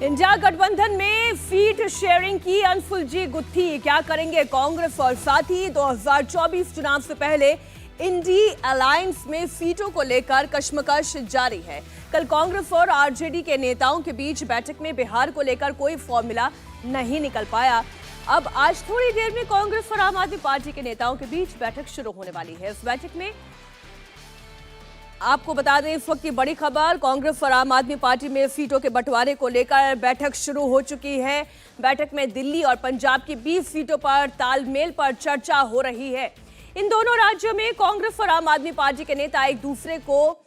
India गठबंधन में seat sharing की अनसुलझी गुत्थी, क्या करेंगे कांग्रेस और साथी। 2024 चुनाव से पहले इंडी अलायंस में सीटों को लेकर कशमकश जारी है। कल कांग्रेस और आरजेडी के नेताओं के बीच बैठक में बिहार को लेकर कोई फॉर्मूला नहीं निकल पाया। अब आज थोड़ी देर में कांग्रेस और आम आदमी पार्टी के नेताओं के बीच बैठक शुरू होने वाली है। इस बैठक में आपको बता दें, इस वक्त की बड़ी खबर, कांग्रेस और आम आदमी पार्टी में सीटों के बंटवारे को लेकर बैठक शुरू हो चुकी है। बैठक में दिल्ली और पंजाब की 20 सीटों पर तालमेल पर चर्चा हो रही है। इन दोनों राज्यों में कांग्रेस और आम आदमी पार्टी के नेता एक दूसरे को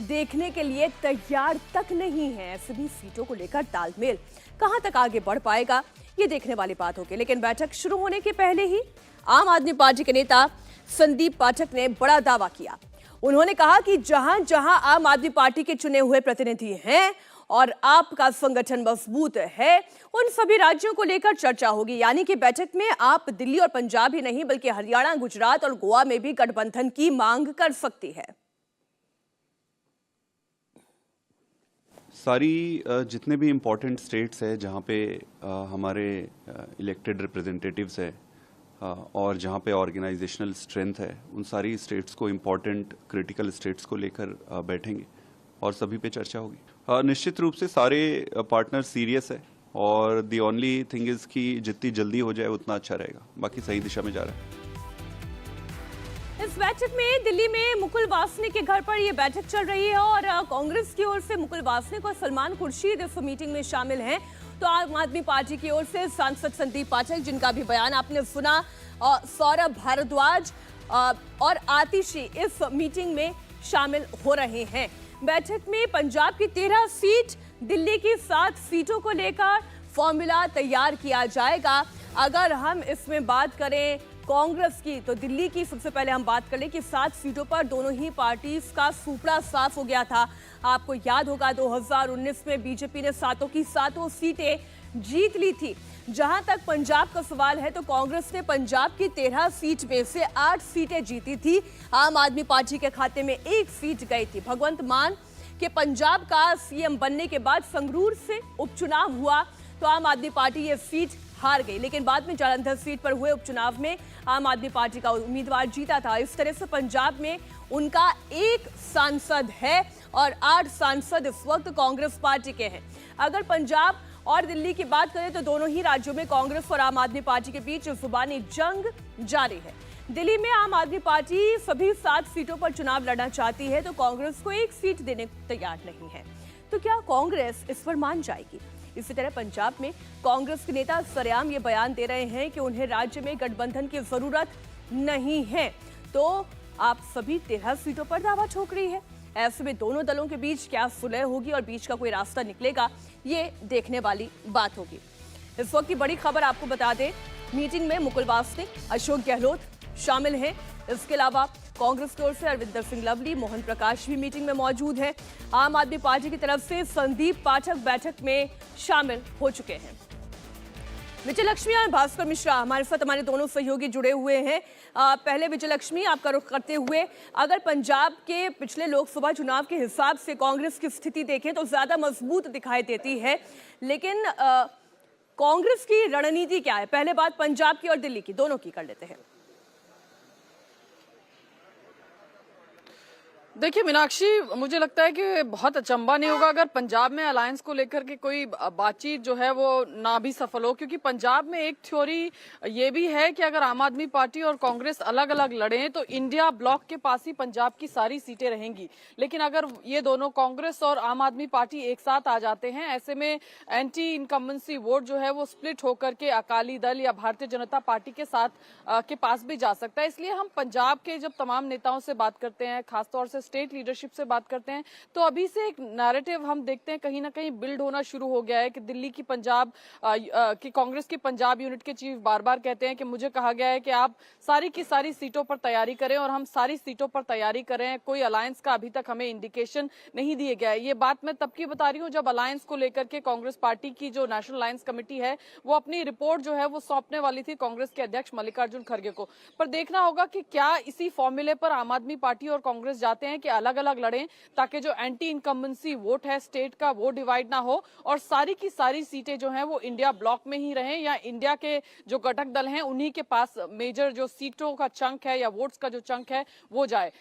देखने के लिए तैयार तक नहीं है। सभी सीटों को लेकर तालमेल कहां तक आगे बढ़ पाएगा, ये देखने वाली बात होगी। लेकिन बैठक शुरू होने के पहले ही आम आदमी पार्टी के नेता संदीप पाठक ने बड़ा दावा किया। उन्होंने कहा कि जहां जहां आम आदमी पार्टी के चुने हुए प्रतिनिधि हैं और आपका संगठन मजबूत है, उन सभी राज्यों को लेकर चर्चा होगी। यानी कि बैठक में आप दिल्ली और पंजाब ही नहीं बल्कि हरियाणा, गुजरात और गोवा में भी गठबंधन की मांग कर सकती है। सारी जितने भी इम्पोर्टेंट स्टेट्स है जहाँ पे हमारे इलेक्टेड रिप्रेजेंटेटिव्स है और जहाँ पे ऑर्गेनाइजेशनल स्ट्रेंथ है, उन सारी स्टेट्स को इम्पोर्टेंट क्रिटिकल स्टेट्स को लेकर बैठेंगे और सभी पे चर्चा होगी। निश्चित रूप से सारे पार्टनर सीरियस है और दी ओनली थिंग इज कि जितनी जल्दी हो जाए उतना अच्छा रहेगा। बाकी सही दिशा में जा रहा है। इस बैठक में दिल्ली में मुकुल वासनिक के घर पर यह बैठक चल रही है और कांग्रेस की ओर से मुकुल वासनिक और सलमान खुर्शीद इस मीटिंग में शामिल हैं। तो आम आदमी पार्टी की ओर से सांसद संदीप पाठक, जिनका भी बयान आपने सुना, सौरभ भारद्वाज और आतिशी इस मीटिंग में शामिल हो रहे हैं। बैठक में पंजाब की 13 सीट, दिल्ली की 7 सीटों को लेकर फॉर्मूला तैयार किया जाएगा। अगर हम इसमें बात करें कांग्रेस की, तो दिल्ली की सबसे पहले हम बात कर लें कि 7 सीटों पर दोनों ही पार्टी का सुपड़ा साफ हो गया था। आपको याद होगा 2019 में बीजेपी ने 7 की 7 सीटें जीत ली थी। जहां तक पंजाब का सवाल है, तो कांग्रेस ने पंजाब की 13 सीट में से 8 सीटें जीती थी। आम आदमी पार्टी के खाते में 1 सीट गई थी। भगवंत मान के पंजाब का सीएम बनने के बाद संगरूर से उपचुनाव हुआ तो आम आदमी पार्टी ये सीट हार गई, लेकिन बाद में जालंधर सीट पर हुए उपचुनाव में आम आदमी पार्टी का उम्मीदवार जीता था। इस तरह से पंजाब में उनका 1 सांसद है और 8 सांसद इस वक्त कांग्रेस पार्टी के हैं। अगर पंजाब और दिल्ली की बात करें तो दोनों ही राज्यों में कांग्रेस और आम आदमी पार्टी के बीच जुबानी जंग जारी है। दिल्ली में आम आदमी पार्टी सभी 7 सीटों पर चुनाव लड़ना चाहती है तो कांग्रेस को 1 सीट देने को तैयार नहीं है। तो क्या कांग्रेस इस पर मान जाएगी? इसी तरह पंजाब में कांग्रेस के नेता सरेआम ये बयान दे रहे हैं कि उन्हें राज्य में गठबंधन की जरूरत नहीं है। तो आप सभी 13 सीटों पर दावा ठोक रही है। ऐसे में दोनों दलों के बीच क्या सुलह होगी और बीच का कोई रास्ता निकलेगा, ये देखने वाली बात होगी। इस वक्त की बड़ी खबर आपको बता दें, मीटिंग में मुकुल वासनिक, अशोक गहलोत शामिल हैं। इसके अलावा कांग्रेस की ओर से अरविंदर सिंह लवली, मोहन प्रकाश भी मीटिंग में मौजूद हैं। आम आदमी पार्टी की तरफ से संदीप पाठक बैठक में शामिल हो चुके हैं। विजय लक्ष्मी और भास्कर मिश्रा हमारे साथ, हमारे दोनों सहयोगी जुड़े हुए हैं। पहले विजय लक्ष्मी, आपका रुख करते हुए, अगर पंजाब के पिछले लोकसभा चुनाव के हिसाब से कांग्रेस की स्थिति देखें तो ज्यादा मजबूत दिखाई देती है, लेकिन कांग्रेस की रणनीति क्या है? पहले बात पंजाब की और दिल्ली की, दोनों की कर लेते हैं। देखिए मीनाक्षी, मुझे लगता है कि बहुत अचंभा नहीं होगा अगर पंजाब में अलायंस को लेकर के कोई बातचीत जो है वो ना भी सफल हो, क्योंकि पंजाब में एक थ्योरी ये भी है कि अगर आम आदमी पार्टी और कांग्रेस अलग अलग लड़ें तो इंडिया ब्लॉक के पास ही पंजाब की सारी सीटें रहेंगी। लेकिन अगर ये दोनों कांग्रेस और आम आदमी पार्टी एक साथ आ जाते हैं, ऐसे में एंटी इनकम्बेंसी वोट जो है वो स्प्लिट होकर के अकाली दल या भारतीय जनता पार्टी के साथ के पास भी जा सकता है। इसलिए हम पंजाब के जब तमाम नेताओं से बात करते हैं, खासतौर से स्टेट लीडरशिप से बात करते हैं, तो अभी से एक नैरेटिव हम देखते हैं कहीं ना कहीं बिल्ड होना शुरू हो गया है कि दिल्ली की पंजाब की कांग्रेस की पंजाब यूनिट के चीफ बार बार कहते हैं कि मुझे कहा गया है कि आप सारी की सारी सीटों पर तैयारी करें और हम सारी सीटों पर तैयारी करें, कोई अलायंस का अभी तक हमें इंडिकेशन नहीं दिए गया है। ये बात मैं तब की बता रही हूँ जब अलायंस को लेकर के कांग्रेस पार्टी की जो नेशनल अलायंस कमेटी है वो अपनी रिपोर्ट जो है वो सौंपने वाली थी कांग्रेस के अध्यक्ष मल्लिकार्जुन खड़गे को। पर देखना होगा कि क्या इसी फॉर्मूले पर आम आदमी पार्टी और कांग्रेस जाते हैं हैं कि अलग अलग लड़ें, ताकि जो एंटी इनकम्बेंसी वोट है स्टेट का वो डिवाइड ना हो और सारी की सारी सीटें जो हैं वो इंडिया ब्लॉक में ही रहें या इंडिया के जो घटक दल हैं उन्हीं के पास मेजर जो सीटों का चंक है या वोट्स का जो चंक है वो जाए।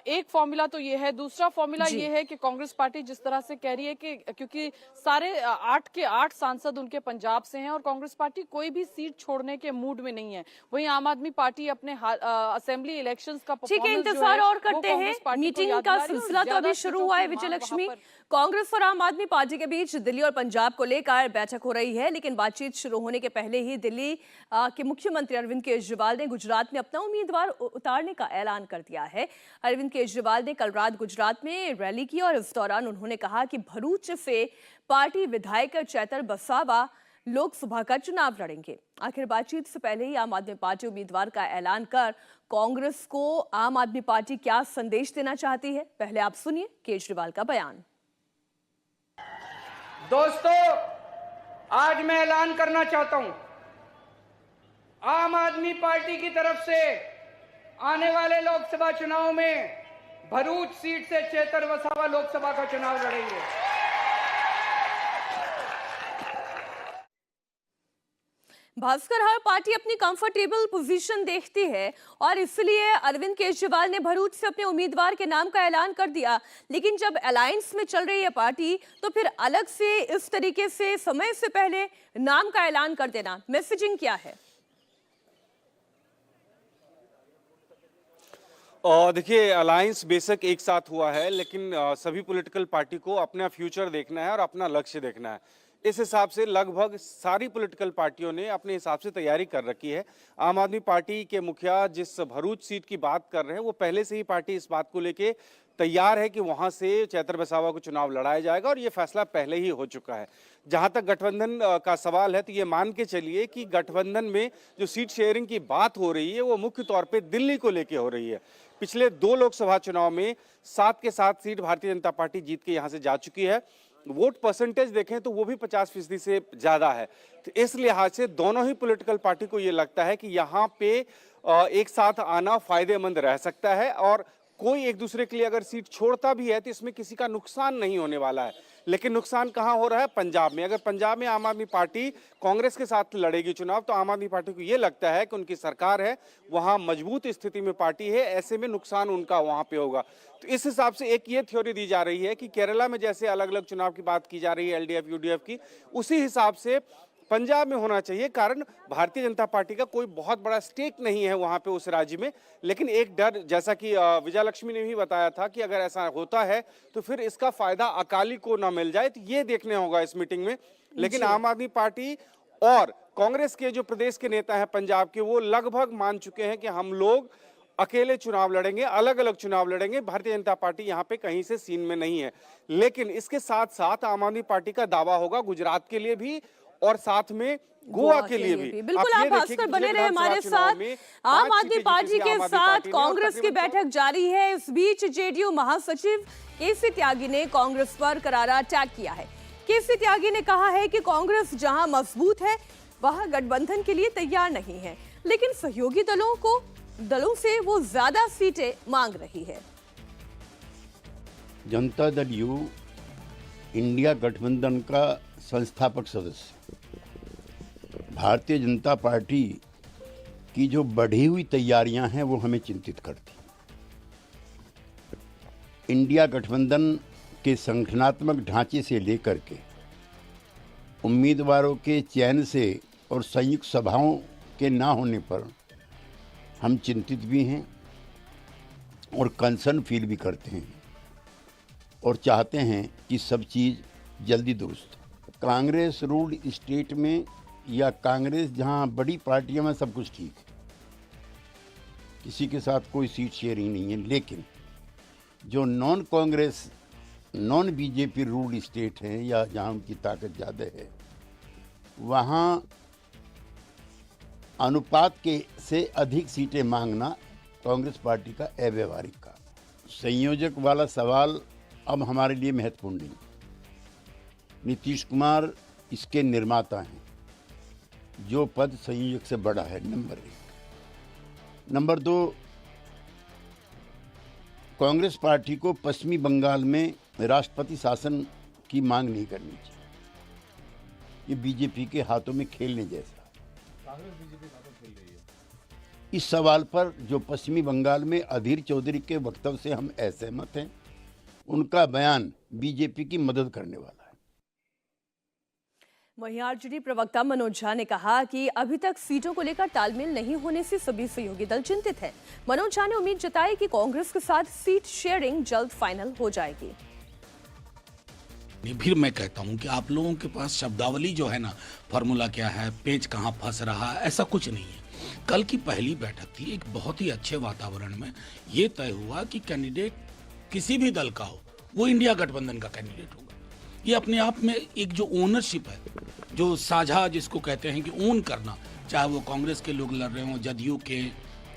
एक फॉर्मूला तो ये है। दूसरा फॉर्मूला ये है कि कांग्रेस पार्टी जिस तरह से कह रही है कि क्योंकि सारे 8 के 8 सांसद उनके पंजाब से हैं और कांग्रेस पार्टी कोई भी सीट छोड़ने के मूड में नहीं है, वहीं आम आदमी पार्टी अपने असेंबली इलेक्शंस का ठीक है, इंतजार और करते हैं। मीटिंग का सिलसिला तो अभी शुरू हुआ है विजय लक्ष्मी। कांग्रेस और आम आदमी पार्टी के बीच दिल्ली और पंजाब को लेकर बैठक हो रही है, लेकिन बातचीत शुरू होने के पहले ही दिल्ली के मुख्यमंत्री अरविंद केजरीवाल ने गुजरात में अपना उम्मीदवार उतारने का ऐलान कर दिया है। अरविंद केजरीवाल ने कल रात गुजरात में रैली की और इस दौरान उन्होंने कहा कि भरूच से पार्टी विधायक चैतर वसावा लोकसभा का चुनाव लड़ेंगे। आखिर बातचीत से पहले ही आम आदमी पार्टी उम्मीदवार का ऐलान कर कांग्रेस को आम आदमी पार्टी क्या संदेश देना चाहती है, पहले आप सुनिए केजरीवाल का बयान। दोस्तों, आज मैं ऐलान करना चाहता हूं, आम आदमी पार्टी की तरफ से आने वाले लोकसभा चुनाव में भरूच सीट से चेतर वसावा लोकसभा का चुनाव लड़ेंगे। भास्कर, हर पार्टी अपनी कंफर्टेबल पोजीशन देखती है और इसलिए अरविंद केजरीवाल ने भरूच से अपने उम्मीदवार के नाम का ऐलान कर दिया, लेकिन जब अलायंस में चल रही है पार्टी तो फिर अलग से इस तरीके से समय से पहले नाम का ऐलान कर देना, मैसेजिंग क्या है? देखिए, अलायंस बेशक एक साथ हुआ है, लेकिन सभी पॉलिटिकल पार्टी को अपना फ्यूचर देखना है और अपना लक्ष्य देखना है। इस हिसाब से लगभग सारी पॉलिटिकल पार्टियों ने अपने हिसाब से तैयारी कर रखी है। आम आदमी पार्टी के मुखिया जिस भरूच सीट की बात कर रहे हैं, वो पहले से ही पार्टी इस बात को लेके तैयार है कि वहां से चैतर वसावा को चुनाव लड़ाया जाएगा और ये फैसला पहले ही हो चुका है। जहां तक गठबंधन का सवाल है, तो ये मान के चलिए कि गठबंधन में जो सीट शेयरिंग की बात हो रही है वो मुख्य तौर पर दिल्ली को लेके हो रही है। पिछले 2 लोकसभा चुनाव में 7 के 7 सीट भारतीय जनता पार्टी जीत के यहां से जा चुकी है। वोट परसेंटेज देखें तो वो भी 50% से ज्यादा है। तो इस लिहाज से दोनों ही पॉलिटिकल पार्टी को ये लगता है कि यहाँ पे एक साथ आना फायदेमंद रह सकता है और कोई एक दूसरे के लिए अगर सीट छोड़ता भी है तो इसमें किसी का नुकसान नहीं होने वाला है। लेकिन नुकसान कहां हो रहा है? पंजाब में। अगर पंजाब में आम आदमी पार्टी कांग्रेस के साथ लड़ेगी चुनाव, तो आम आदमी पार्टी को यह लगता है कि उनकी सरकार है, वहां मजबूत स्थिति में पार्टी है, ऐसे में नुकसान उनका वहां पे होगा। तो इस हिसाब से एक ये थ्योरी दी जा रही है कि केरला में जैसे अलग अलग चुनाव की बात की जा रही है एलडीएफ यूडीएफ की, उसी हिसाब से पंजाब में होना चाहिए। कारण भारतीय जनता पार्टी का कोई बहुत बड़ा स्टेक नहीं है वहां पे उस राज्य में, लेकिन एक डर, जैसा कि विजय लक्ष्मी ने भी बताया था कि अगर ऐसा होता है तो फिर इसका फायदा अकाली को ना मिल जाए, तो ये देखने होगा इस मीटिंग में। लेकिन आम आदमी पार्टी और कांग्रेस के जो प्रदेश के नेता हैं पंजाब के, वो लगभग मान चुके हैं कि हम लोग अकेले चुनाव लड़ेंगे, अलग अलग चुनाव लड़ेंगे, भारतीय जनता पार्टी यहाँ पे कहीं से सीन में नहीं है। लेकिन इसके साथ साथ आम आदमी पार्टी का दावा होगा गुजरात के लिए भी और साथ में गोवा के लिए भी। बिल्कुल, आप भास्कर बने रहे हमारे साथ। आम आदमी पार्टी के साथ कांग्रेस की बैठक जारी है। इस बीच जेडीयू महासचिव केसी त्यागी ने कांग्रेस पर करारा अटैक किया है। केसी त्यागी ने कहा है कि कांग्रेस जहां मजबूत है वहां गठबंधन के लिए तैयार नहीं है, लेकिन सहयोगी दलों से वो ज्यादा सीटें मांग रही है। जनता दल यू इंडिया गठबंधन का संस्थापक सदस्य, भारतीय जनता पार्टी की जो बढ़ी हुई तैयारियां हैं वो हमें चिंतित करती। इंडिया गठबंधन के संगठनात्मक ढांचे से लेकर के उम्मीदवारों के चयन से और संयुक्त सभाओं के ना होने पर हम चिंतित भी हैं और कंसर्न फील भी करते हैं और चाहते हैं कि सब चीज़ जल्दी दुरुस्त। कांग्रेस रूल्ड स्टेट में या कांग्रेस जहां बड़ी पार्टियों में सब कुछ ठीक है, किसी के साथ कोई सीट शेयरिंग नहीं है, लेकिन जो non Congress non BJP ruled state हैं या जहां उनकी ताकत ज़्यादा है, वहां अनुपात के से अधिक सीटें मांगना कांग्रेस पार्टी का अव्यवहारिक काम। संयोजक वाला सवाल अब हमारे लिए महत्वपूर्ण नहीं। नीतीश कुमार इसके निर्माता हैं, जो पद संयोजक से बड़ा है, नंबर 1। नंबर 2, कांग्रेस पार्टी को पश्चिमी बंगाल में राष्ट्रपति शासन की मांग नहीं करनी चाहिए। ये बीजेपी के हाथों में खेलने जैसा। इस सवाल पर जो पश्चिमी बंगाल में अधीर चौधरी के वक्तव्य से हम असहमत हैं, उनका बयान बीजेपी की मदद करने वाला है। वहीं आरजेडी प्रवक्ता मनोज झा ने कहा कि अभी तक सीटों को लेकर तालमेल नहीं होने से सभी सहयोगी दल चिंतित हैं। मनोज झा ने उम्मीद जताई कि कांग्रेस के साथ सीट शेयरिंग जल्द फाइनल हो जाएगी। फिर मैं कहता हूं कि आप लोगों के पास शब्दावली जो है ना, फॉर्मूला क्या है, पेच कहां फंस रहा है, ऐसा कुछ नहीं है। कल की पहली बैठक थी, एक बहुत ही अच्छे वातावरण में ये तय हुआ कि कैंडिडेट किसी भी दल का हो, वो इंडिया गठबंधन का कैंडिडेट होगा। ये अपने आप में एक जो ओनरशिप है, जो साझा जिसको कहते हैं कि ओन करना, चाहे वो कांग्रेस के लोग लड़ रहे हों, जदयू के,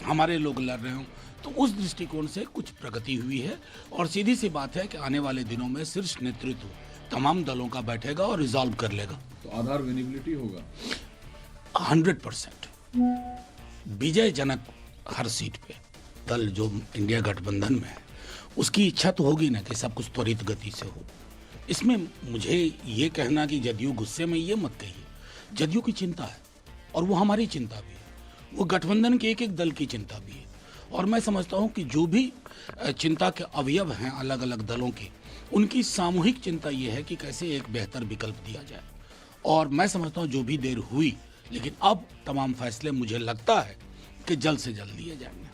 हमारे लोग लड़ रहे हों, तो उस दृष्टिकोण से कुछ प्रगति हुई है। और सीधी सी बात है कि आने वाले दिनों में शीर्ष नेतृत्व तमाम दलों का बैठेगा और रिजॉल्व कर लेगा। तो आधार विनेबिलिटी होगा 100% विजयजनक हर सीट पे। दल जो इंडिया गठबंधन में है उसकी इच्छा तो होगी ना कि सब कुछ त्वरित गति से हो। इसमें मुझे ये कहना कि जदयू गुस्से में, ये मत कहिए। जदयू की चिंता है और वो हमारी चिंता भी है, वो गठबंधन के एक एक दल की चिंता भी है। और मैं समझता हूँ कि जो भी चिंता के अवयव हैं अलग अलग दलों के, उनकी सामूहिक चिंता ये है कि कैसे एक बेहतर विकल्प दिया जाए। और मैं समझता हूँ जो भी देर हुई, लेकिन अब तमाम फैसले मुझे लगता है कि जल्द से जल्द लिए जाएंगे।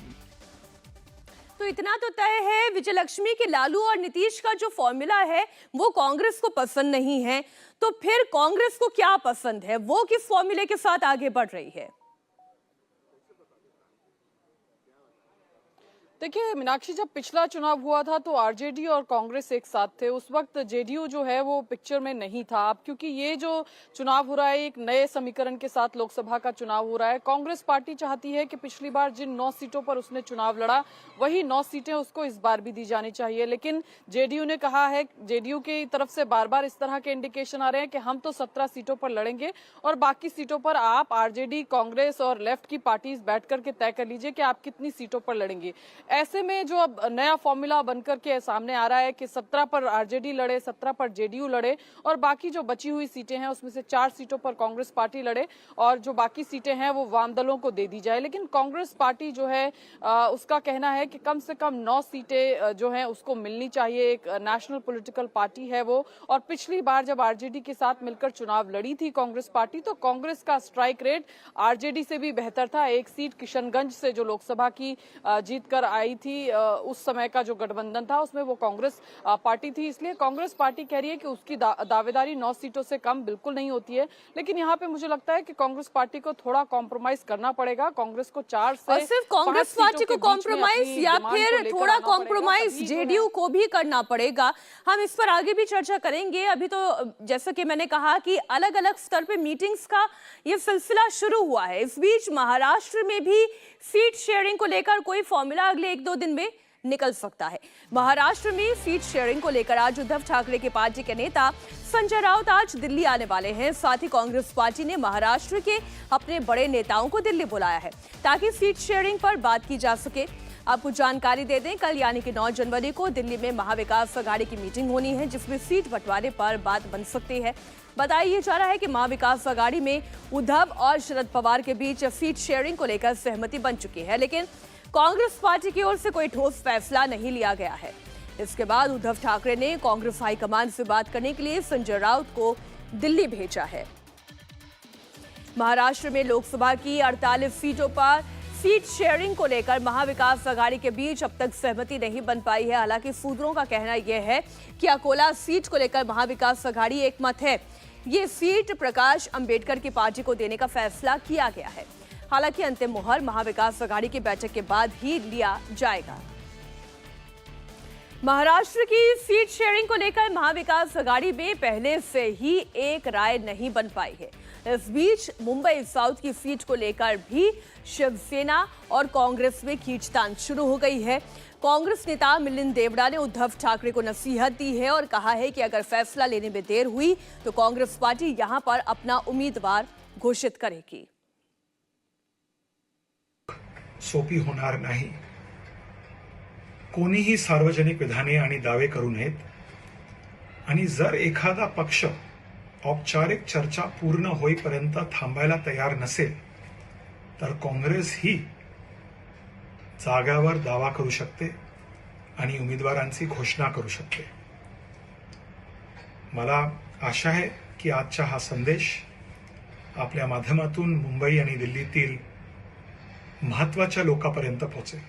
तो इतना तो तय है, विजयलक्ष्मी के लालू और नीतीश का जो फॉर्मूला है वो कांग्रेस को पसंद नहीं है, तो फिर कांग्रेस को क्या पसंद है, वो किस फॉर्मूले के साथ आगे बढ़ रही है? देखिए मीनाक्षी, जब पिछला चुनाव हुआ था तो आरजेडी और कांग्रेस एक साथ थे। उस वक्त जेडीयू जो है वो पिक्चर में नहीं था। अब क्योंकि ये जो चुनाव हो रहा है एक नए समीकरण के साथ लोकसभा का चुनाव हो रहा है, कांग्रेस पार्टी चाहती है कि पिछली बार जिन 9 सीटों पर उसने चुनाव लड़ा वही 9 सीटें उसको इस बार भी दी जानी चाहिए। लेकिन जेडीयू ने कहा है, जेडीयू की तरफ से बार बार इस तरह के इंडिकेशन आ रहे हैं कि हम तो 17 सीटों पर लड़ेंगे और बाकी सीटों पर आप आरजेडी, कांग्रेस और लेफ्ट की पार्टीज बैठ करके तय कर लीजिए कि आप कितनी सीटों पर लड़ेंगे। ऐसे में जो अब नया फॉर्मूला बनकर के सामने आ रहा है कि 17 पर आरजेडी लड़े, 17 पर जेडीयू लड़े और बाकी जो बची हुई सीटें हैं उसमें से 4 सीटों पर कांग्रेस पार्टी लड़े और जो बाकी सीटें हैं वो वाम दलों को दे दी जाए। लेकिन कांग्रेस पार्टी जो है उसका कहना है कि कम से कम 9 सीटें जो हैं उसको मिलनी चाहिए। एक नेशनल पॉलिटिकल पार्टी है वो, और पिछली बार जब आरजेडी के साथ मिलकर चुनाव लड़ी थी कांग्रेस पार्टी तो कांग्रेस का स्ट्राइक रेट आरजेडी से भी बेहतर था। एक सीट किशनगंज से जो लोकसभा की जीत कर आई थी, उस समय का जो गठबंधन था उसमें वो कांग्रेस पार्टी थी। इसलिए कांग्रेस पार्टी कह रही है कि उसकी दावेदारी 9 सीटों से कम बिल्कुल नहीं होती है। लेकिन यहाँ पे मुझे लगता है कि कांग्रेस पार्टी को थोड़ा कॉम्प्रोमाइज करना पड़ेगा। कांग्रेस को 4 से और सिर्फ कांग्रेस पार्टी को कॉम्प्रोमाइज या फिर थोड़ा कॉम्प्रोमाइज जेडीयू को भी करना पड़ेगा, हम इस पर आगे भी चर्चा करेंगे। अभी तो जैसा कि मैंने कहा कि अलग अलग स्तर पे मीटिंग्स का ये सिलसिला शुरू हुआ है। इस बीच महाराष्ट्र में भी सीट शेयरिंग को लेकर कोई फॉर्मूला अगले 1-2 दिन में निकल सकता है। महाराष्ट्र में सीट शेयरिंग को लेकर आज उद्धव ठाकरे के पार्टी के नेता संजय राउत आज दिल्ली आने वाले हैं। साथ ही कांग्रेस पार्टी ने महाराष्ट्र के अपने बड़े नेताओं को दिल्ली बुलाया है ताकि सीट शेयरिंग पर बात की जा सके। आपको जानकारी दे दें, कल यानी कि 9 जनवरी को दिल्ली में महाविकास अघाड़ी की मीटिंग होनी है जिसमें सीट बंटवारे पर बात बन सकती है। बताया जा रहा है कि महाविकास अघाड़ी में उद्धव और शरद पवार के बीच सीट शेयरिंग को लेकर सहमति बन चुकी है, लेकिन कांग्रेस पार्टी की ओर से कोई ठोस फैसला नहीं लिया गया है। इसके बाद उद्धव ठाकरे ने कांग्रेस हाईकमान से बात करने के लिए संजय राउत को दिल्ली भेजा है। महाराष्ट्र में लोकसभा की 48 सीटों पर सीट शेयरिंग को लेकर महाविकास अघाड़ी के बीच अब तक सहमति नहीं बन पाई है। हालांकि सूत्रों का कहना यह है कि अकोला सीट को लेकर महाविकास अघाड़ी एक मत है। ये सीट प्रकाश अंबेडकर की पार्टी को देने का फैसला किया गया है। हालांकि अंतिम मुहर महाविकास अघाड़ी की बैठक के बाद ही लिया जाएगा। महाराष्ट्र की सीट शेयरिंग को लेकर महाविकास अघाड़ी में पहले से ही एक राय नहीं बन पाई है। इस बीच मुंबई साउथ की सीट को लेकर भी शिवसेना और कांग्रेस में खींचतान शुरू हो गई है। कांग्रेस नेता मिलिंद देवड़ा ने उद्धव ठाकरे को नसीहत दी है और कहा है कि अगर फैसला लेने में देर हुई तो कांग्रेस पार्टी यहां पर अपना उम्मीदवार घोषित करेगी। सोपी होणार नाही। कोणीही सार्वजनिक विधाने आणि दावे करू नयेत आणि जर एखादा पक्ष औपचारिक चर्चा पूर्ण होईपर्यंत थांबायला तयार नसेल तर काँग्रेस ही जागावर दावा करू शकते आणि उमेदवारांची घोषणा करू शकते. मला आशा आहे की आजचा हा संदेश आपल्या माध्यमातून मुंबई आणि दिल्लीतील महत्त्वाच्या लोकांपर्यंत पोहोचेल.